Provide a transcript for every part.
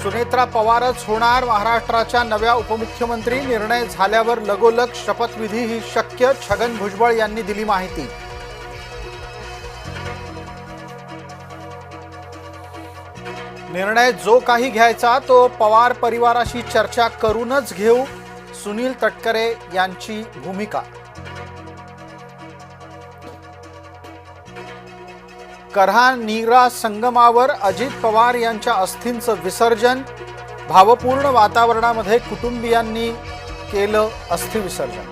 सुनेत्रा पवारच होणार महाराष्ट्राच्या नव्या उपमुख्यमंत्री. निर्णय झाल्यावर लगोलग शपथविधी ही शक्य. छगन भुजबळ यांनी दिली माहिती. निर्णय जो काही घ्यायचा तो पवार परिवाराशी चर्चा करूनच घेऊ. सुनील तटकरे यांची भूमिका. करहा नीरा संगमावर अजित पवार यांच्या अस्थींचं विसर्जन. भावपूर्ण वातावरणामध्ये कुटुंबियांनी केलं अस्थि विसर्जन.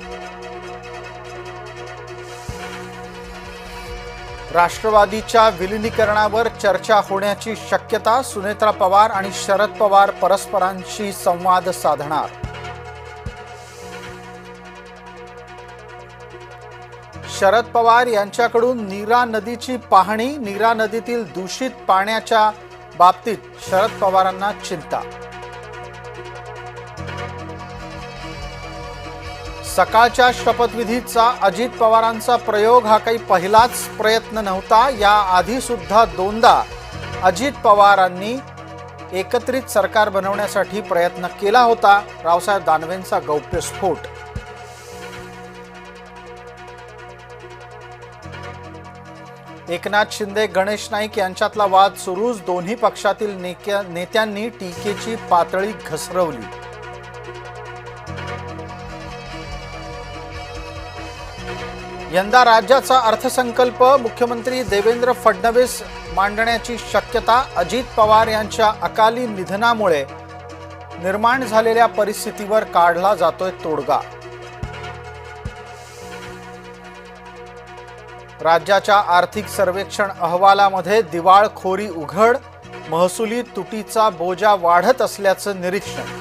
राष्ट्रवादीच्या विलिनीकरणावर चर्चा होण्याची शक्यता. सुनेत्रा पवार आणि शरद पवार परस्परांशी संवाद साधणार. शरद पवार यांच्याकडून नीरा नदीची पाहणी. नीरा नदीतील दूषित पाण्याच्या बाबतीत शरद पवारांना चिंता. सकाळच्या शपथविधीचा अजित पवारांचा प्रयोग हा काही पहिलाच प्रयत्न नव्हता. याआधी सुद्धा दोनदा अजित पवारांनी एकत्रित सरकार बनवण्यासाठी प्रयत्न केला होता. रावसाहेब दानवेंचा गौप्यस्फोट. एकनाथ शिंदे गणेश नाईक यांच्यातला वाद सुरूच. दोन्ही पक्षातील नेत्यांनी टीकेची पातळी घसरवली. यंदा राज्याचा अर्थसंकल्प मुख्यमंत्री देवेंद्र फडणवीस मांडण्याची शक्यता. अजित पवार यांच्या अकाली निधनामुळे निर्माण झालेल्या परिस्थितीवर काढला जातोय तोडगा. राज्याच्या आर्थिक सर्वेक्षण अहवालामध्ये दिवाळखोरी उघड. महसुली तुटीचा बोजा वाढत असल्याचं निरीक्षण.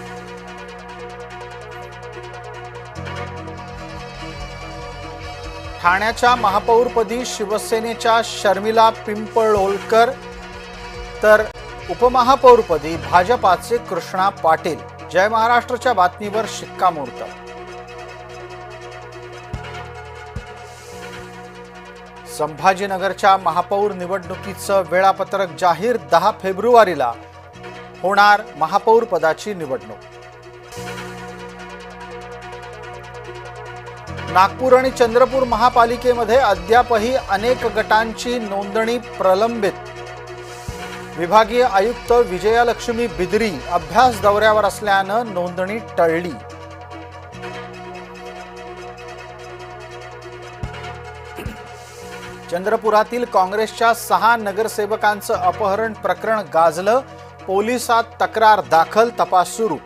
ठाण्याच्या महापौरपदी शिवसेनेच्या शर्मिला पिंपळोलकर तर उपमहापौरपदी भाजपाचे कृष्णा पाटील. जय महाराष्ट्रच्या बातमीवर शिक्कामोर्तब. संभाजीनगरच्या महापौर निवडणुकीचं वेळापत्रक जाहीर. 10 फेब्रुवारीला होणार महापौर पदाची निवडणूक. नागपूर आणि चंद्रपूर महापालिकेमध्ये अद्यापही अनेक गटांची नोंदणी प्रलंबित. विभागीय आयुक्त विजयालक्ष्मी बिदरी अभ्यास दौऱ्यावर असल्यानं नोंदणी टळली. चंद्रपुरातील काँग्रेसच्या 6 नगरसेवकांचं अपहरण प्रकरण गाजलं. पोलिसात तक्रार दाखल. तपास सुरू.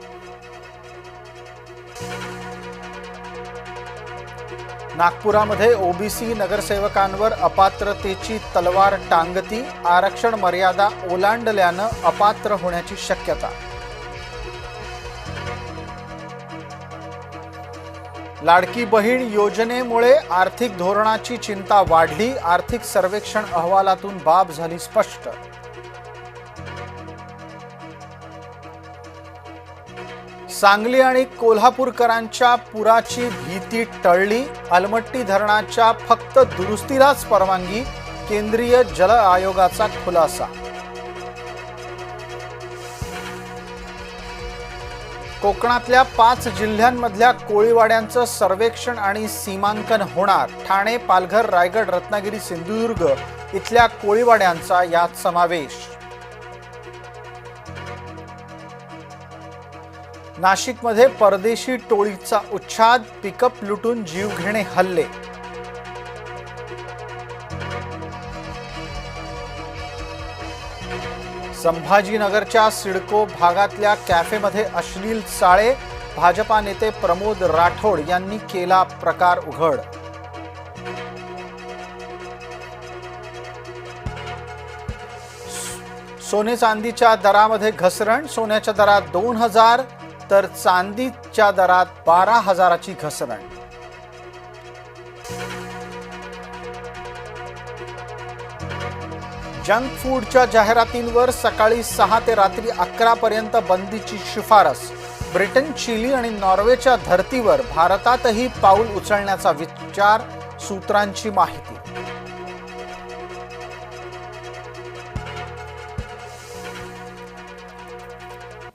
नागपुरामध्ये ओबीसी नगरसेवकांवर अपात्रतेची तलवार टांगती. आरक्षण मर्यादा ओलांडल्यानं अपात्र होण्याची शक्यता. लाडकी बहीण योजनेमुळे आर्थिक धोरणाची चिंता वाढली. आर्थिक सर्वेक्षण अहवालातून बाब झाली स्पष्ट. सांगली आणि कोल्हापूरकरांच्या पुराची भीती टळली. अलमट्टी धरणाच्या फक्त दुरुस्तीलाच परवानगी. केंद्रीय जल आयोगाचा खुलासा. कोकणातल्या 5 जिल्ह्यांमधल्या कोळीवाड्यांचं सर्वेक्षण आणि सीमांकन होणार. ठाणे, पालघर, रायगड, रत्नागिरी, सिंधुदुर्ग इथल्या कोळीवाड्यांचा यात समावेश. नाशिकमध्ये परदेशी टोळीचा उच्छाद. पिकअप लुटून जीवघेणे हल्ले. संभाजीनगरच्या सिडको भागातल्या कॅफेमध्ये अश्लील चाळे. भाजपा नेते प्रमोद राठोड यांनी केला प्रकार उघड. सोने चांदीच्या दरामध्ये घसरण. सोन्याच्या दरात 2000 तर चांदीच्या दरात 12,000ची घसरण. जंक फूडच्या जाहिरातींवर सकाळी 6 ते रात्री 11 पर्यंत बंदीची शिफारस. ब्रिटन, चिली आणि नॉर्वेच्या धर्तीवर भारतातही पाऊल उचलण्याचा विचार. सूत्रांची माहिती.